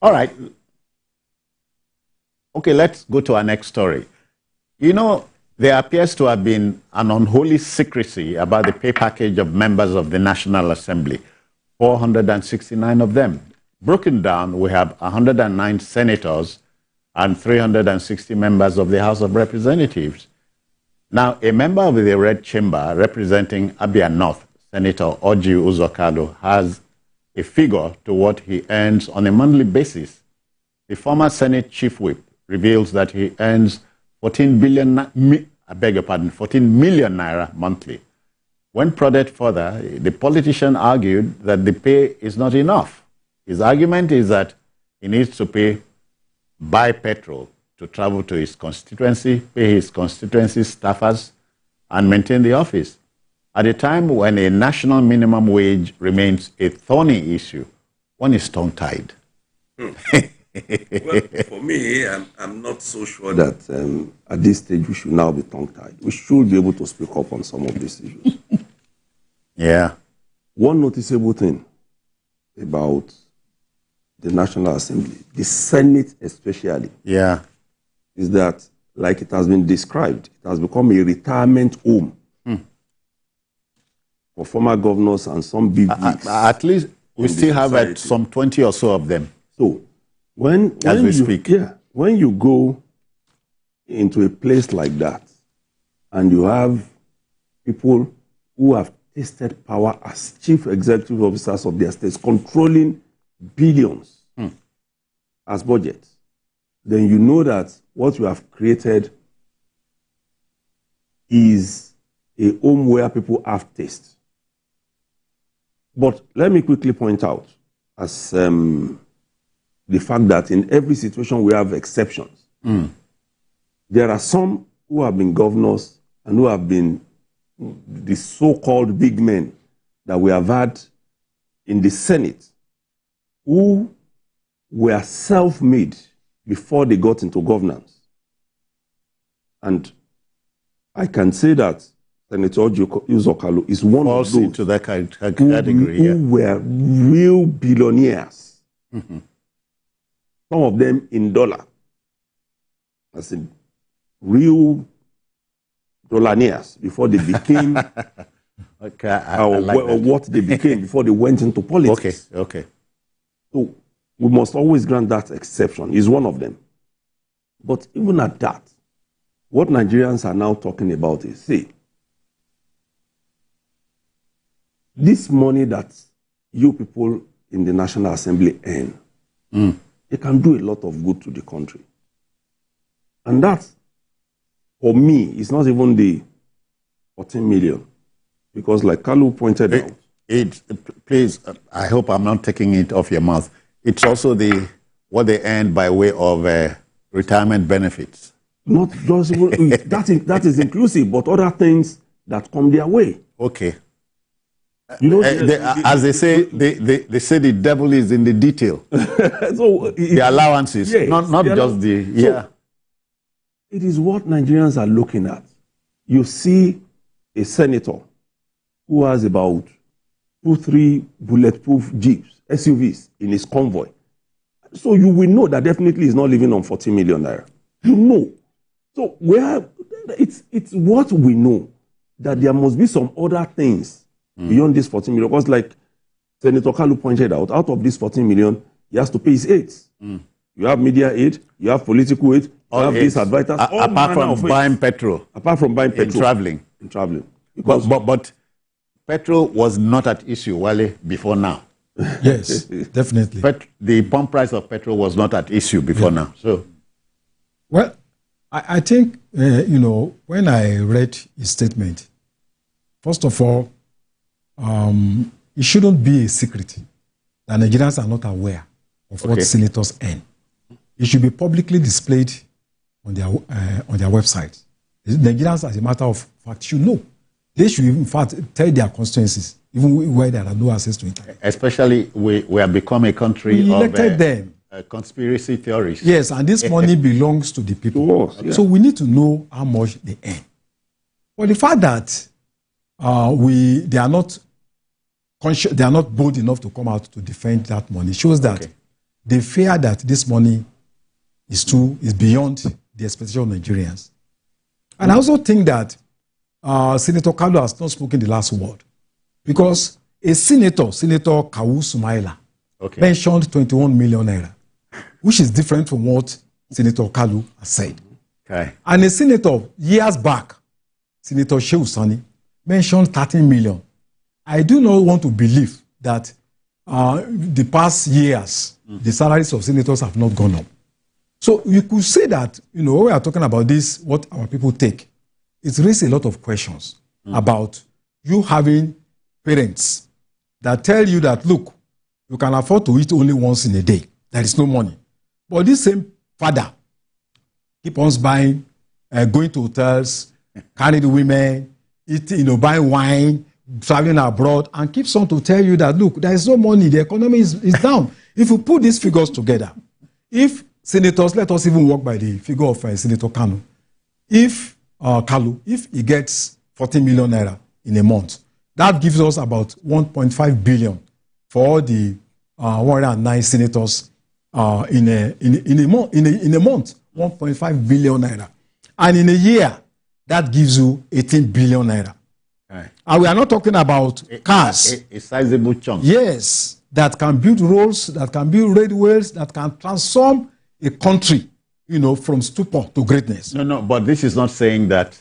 All right. Okay, let's go to our next story. You know, there appears to have been an unholy secrecy about the pay package of members of the National Assembly, 469 of them. Broken down, we have 109 senators and 360 members of the House of Representatives. Now, a member of the Red Chamber representing Abia North, Senator Orji Uzor Kalu, has a figure to what he earns on a monthly basis. The former Senate Chief Whip reveals that he earns 14 million naira monthly. When prodded further, the politician argued that the pay is not enough. His argument is that he needs to buy petrol to travel to his constituency, pay his constituency staffers, and maintain the office. At a time when a national minimum wage remains a thorny issue, one is tongue-tied. Well, for me, I'm not so sure that at this stage we should now be tongue-tied. We should be able to speak up on some of these issues. Yeah. One noticeable thing about the National Assembly, the Senate especially, is that, like it has been described, it has become a retirement home for former governors and some big wigs. At least we still have some 20 or so of them. So, when we speak, when you go into a place like that, and you have people who have tasted power as chief executive officers of their states, controlling billions as budget, then you know that what you have created is a home where people have taste. But let me quickly point out, as the fact that in every situation we have exceptions. There are some who have been governors and who have been the so-called big men that we have had in the Senate who were self-made before they got into governance. And I can say that Senator Orji Uzor Kalu is one of those into that category, who were real billionaires. Some of them in dollar, as in real dollaraires before they became what they became before they went into politics. Okay. So we must always grant that exception. He's one of them. But even at that, what Nigerians are now talking about is, see, this money that you people in the National Assembly earn, it can do a lot of good to the country. And that, for me, is not even the 14 million. Because like Kalu pointed out... Please, I hope I'm not taking it off your mouth. It's also what they earn by way of retirement benefits. Not just... that is inclusive, but other things that come their way. Okay. You know, as they say, they say the devil is in the detail. So the allowances, not just the... So it is what Nigerians are looking at. You see a senator who has about 2-3 bulletproof jeeps, SUVs in his convoy. So you will know that definitely he's not living on 40 million naira. You know. So it's what we know, that there must be some other things beyond this 14 million. Because like Senator Kalu pointed out of this 14 million, he has to pay his aides. You have media aid, you have political aid, you have these advisors. Apart from buying petrol. Apart from buying petrol. In traveling. But petrol was not at issue, Wale, before now. Yes, definitely. But the pump price of petrol was not at issue before now. So, well, I think, when I read his statement, first of all, it shouldn't be a secret that Nigerians are not aware of what senators earn. It should be publicly displayed on their website. Nigerians, as a matter of fact, should know. They should, in fact, tell their constituencies, even where there are no access to internet. Especially, we have become a country of conspiracy theories. Yes, and this money belongs to the people. So we need to know how much they earn. But the fact that they are not bold enough to come out to defend that money shows that they fear that this money is beyond the expectation of Nigerians. And I also think that Senator Kalu has not spoken the last word, because a senator, Senator Kawu Sumaila, mentioned 21 million naira, which is different from what Senator Kalu has said. Okay. And a senator years back, Senator Shehu Sani, mentioned 13 million. I do not want to believe that the past years, the salaries of senators have not gone up. So you could say that, when we are talking about this, what our people take, it raises a lot of questions about you having parents that tell you that, look, you can afford to eat only once in a day. There is no money. But this same father keep on buying, going to hotels, carrying the women, eating, buying wine, traveling abroad, and keeps on to tell you that, look, there is no money, the economy is down. If you put these figures together, if senators, let us even work by the figure of Senator Kalu, if he gets 40 million naira in a month, that gives us about 1.5 billion for all the 109 senators in a month, 1.5 billion naira. And in a year, that gives you 18 billion naira. Right. And we are not talking about cars. A sizable chunk. Yes, that can build roads, that can build railways, that can transform a country, from stupor to greatness. No, but this is not saying that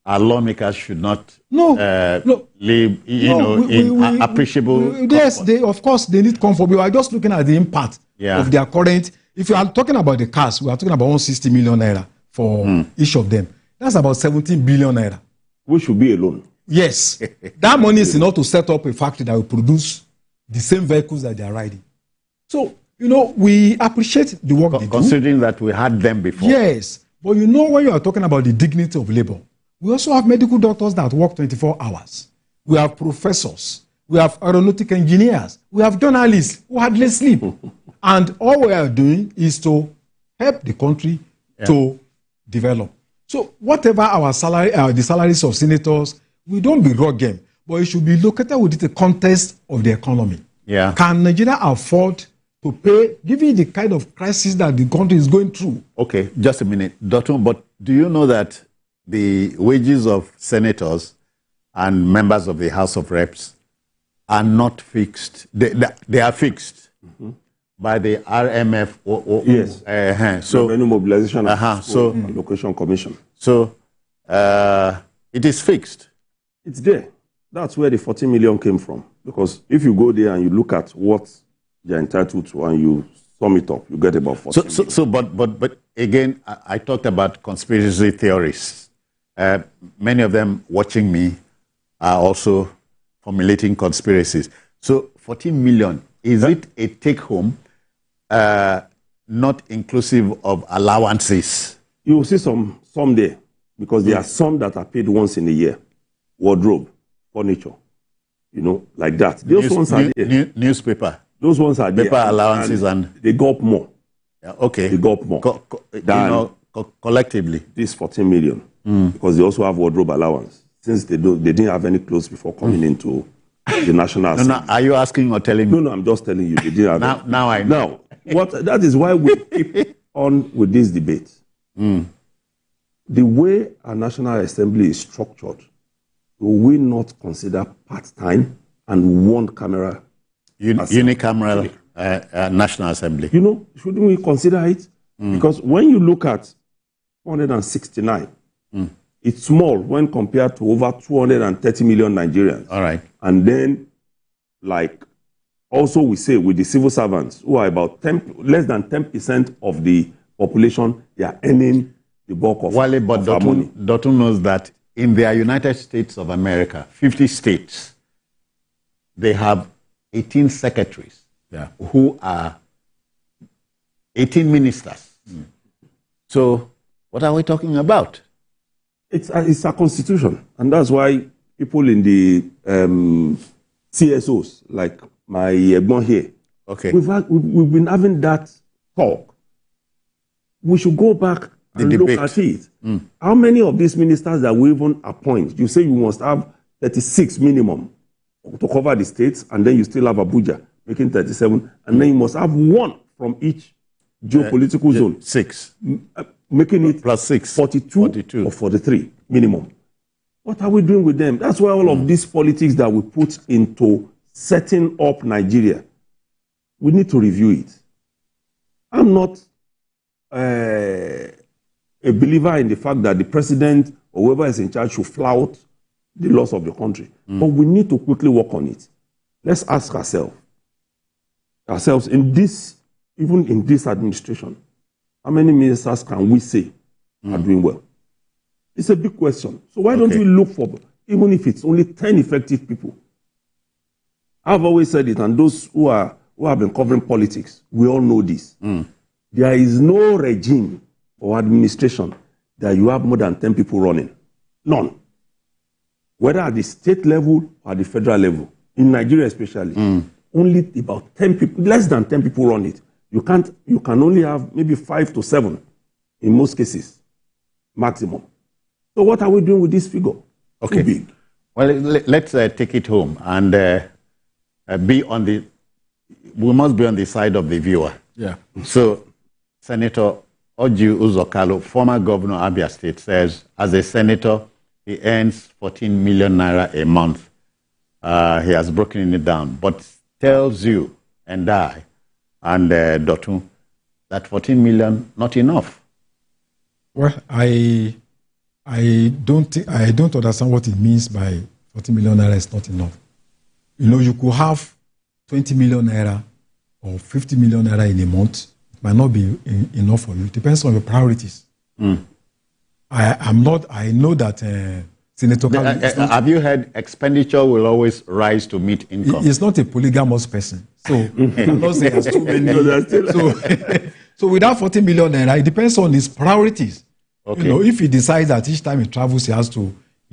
our lawmakers should not live, in appreciable. Yes, of course, they need comfort. We are just looking at the impact of their current. If you are talking about the cars, we are talking about 160 million naira for each of them. That's about 17 billion naira. We should be alone. Yes. That money is enough to set up a factory that will produce the same vehicles that they are riding. So, we appreciate the work they do. Considering that we had them before. Yes. But when you are talking about the dignity of labor, we also have medical doctors that work 24 hours. We have professors. We have aeronautic engineers. We have journalists who hardly sleep. And all we are doing is to help the country to develop. So whatever our salary, the salaries of senators, we don't begrudge them, but it should be located within the context of the economy. Yeah. Can Nigeria afford to pay, given the kind of crisis that the country is going through? Okay, just a minute. Dotun, but do you know that the wages of senators and members of the House of Reps are not fixed? They are fixed by the RMF. Yes. So Revenue Mobilization and Allocation Commission. So it is fixed. It's there. That's where the 40 million came from. Because if you go there and you look at what they're entitled to and you sum it up, you get about 40 million. So, but again, I talked about conspiracy theorists. Many of them watching me are also formulating conspiracies. So 14 million, is it a take-home, not inclusive of allowances? You will see some there, because there are some that are paid once in a year. Wardrobe, furniture, like that. Those ones are there. Newspaper. Those ones are there. Paper allowances and they go up more. Yeah, okay. They go up more. Collectively. This 14 million. Because they also have wardrobe allowance. Since they didn't have any clothes before coming into the National Assembly. No, are you asking or telling me? No, I'm just telling you. They didn't have now I know. Now, that is why we keep on with this debate. The way our National Assembly is structured, will we not consider part-time and one camera? Unicameral National Assembly. Shouldn't we consider it? Because when you look at 169, it's small when compared to over 230 million Nigerians. All right. And then, also we say with the civil servants, who are about less than 10% of the population, they are earning the bulk of our money. Dotun knows that in the United States of America, 50 states, they have 18 secretaries who are 18 ministers. So what are we talking about? It's a constitution. And that's why people in the CSOs, like my Egbon here, we've been having that talk. We should go back and look at it. How many of these ministers that we even appoint? You say you must have 36 minimum to cover the states, and then you still have Abuja making 37, and then you must have one from each geopolitical zone. 6. Making it plus 6. 42 or 43 minimum. What are we doing with them? That's why all of these politics that we put into setting up Nigeria, we need to review it. I'm not a believer in the fact that the president or whoever is in charge should flout the laws of the country. But we need to quickly work on it. Let's ask ourselves in this, even in this administration, how many ministers can we say are doing well? It's a big question. So why don't we look for, even if it's only 10 effective people? I've always said it, and those who have been covering politics, we all know this. There is no regime or administration that you have more than 10 people running. None. Whether at the state level or at the federal level. In Nigeria especially, only about 10 people, less than 10 people run it. You can only have maybe 5 to 7 in most cases, maximum. So what are we doing with this figure? Okay. Too big. Well, let's take it home and we must be on the side of the viewer. Yeah. So, Senator Orji Uzor Kalu, former governor of Abia State, says as a senator, he earns 14 million naira a month. He has broken it down, but tells you and I and Dotun that 14 million not enough. Well, I don't understand what it means by 40 million naira is not enough. You know, you could have 20 million naira or 50 million naira in a month. It might not be enough for you. It depends on your priorities. I know that Senator Kalu, have you heard expenditure will always rise to meet income? He's not a polygamous person. So I'm not saying he has too many. So without 40 million naira, it depends on his priorities. Okay. You know, if he decides that each time he travels, he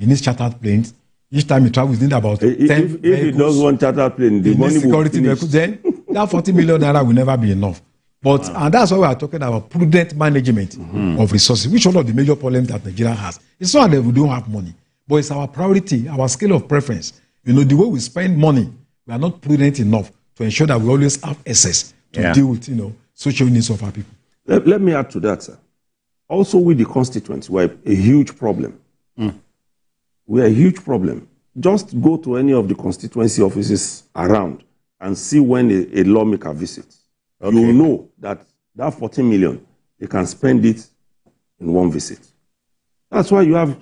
needs chartered planes. Each time he travels, he needs about 10 if he does one chartered plane, the money security vehicles, then that 40 million naira will never be enough. But and that's why we are talking about prudent management of resources, which is one of the major problems that Nigeria has. It's not that we don't have money, but it's our priority, our scale of preference. You know, the way we spend money, we are not prudent enough to ensure that we always have access to deal with, social needs of our people. Let me add to that, sir. Also, with the constituents, we're a huge problem. We're a huge problem. Just go to any of the constituency offices around and see when a lawmaker visits. Okay. You will know that 14 million, they can spend it in one visit. That's why you have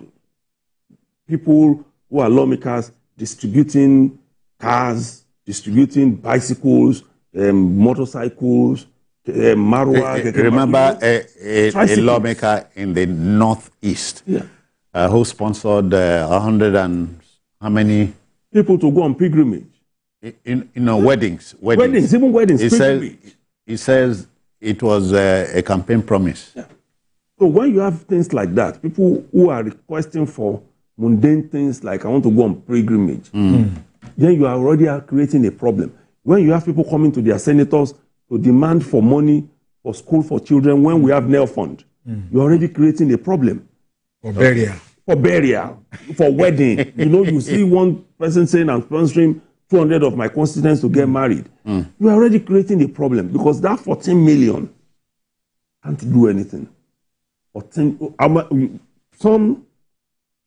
people who are lawmakers distributing cars, distributing bicycles, motorcycles, Marwa. Remember a lawmaker in the Northeast who sponsored 100 and how many people to go on pilgrimage? Weddings. Even weddings. He says it was a campaign promise. Yeah. So when you have things like that, people who are requesting for mundane things like I want to go on pilgrimage, then you are already creating a problem. When you have people coming to their senators to demand for money for school for children, when we have nail fund, you're already creating a problem. For burial. For wedding. You see one person saying I'm sponsoring 200 of my constituents to get married. You are already creating a problem because that 14 million can't do anything. Some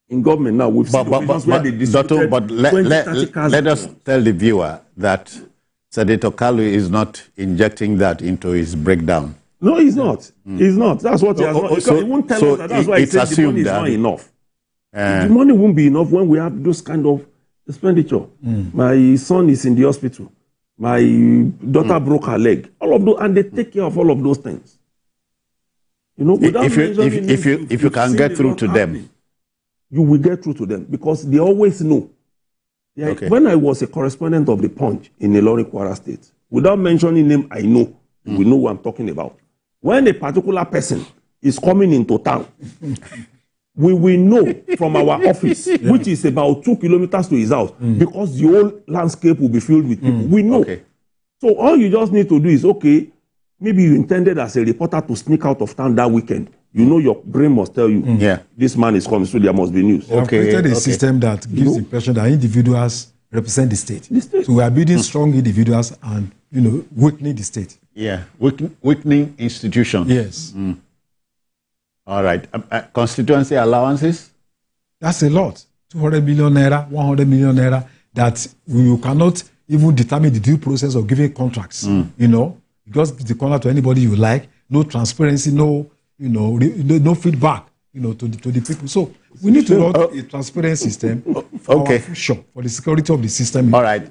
in government now, we've seen where they distributed let us tell the viewer that Senator Kalu is not injecting that into his breakdown. No, he's not. He's not. That's what he has not. He won't tell us that. That's why he said the money is not enough. The money won't be enough when we have those kind of expenditure. My son is in the hospital. My daughter broke her leg. All of those, and they take care of all of those things. If you can get through to them, you will get through to them because they always know. When I was a correspondent of the Punch in Ilorin, Kwara State, without mentioning name, I know. We know what I'm talking about. When a particular person is coming into town, we will know from our office, which is about 2 kilometers to his house, because the whole landscape will be filled with people. We know. So all you just need to do is, maybe you intended as a reporter to sneak out of town that weekend. Your brain must tell you, this man is coming, so there must be news. I've created a system that gives the impression that individuals represent the state. The state. So we are building strong individuals and, weakening the state. Yeah, weakening institutions. Yes. All right. Constituency allowances? That's a lot. 200 million naira, 100 million naira, that you cannot even determine the due process of giving contracts. Because the contract to anybody you like, no transparency, no feedback, to the people. So we need to run a transparent system for our future, for the security of the system. All right.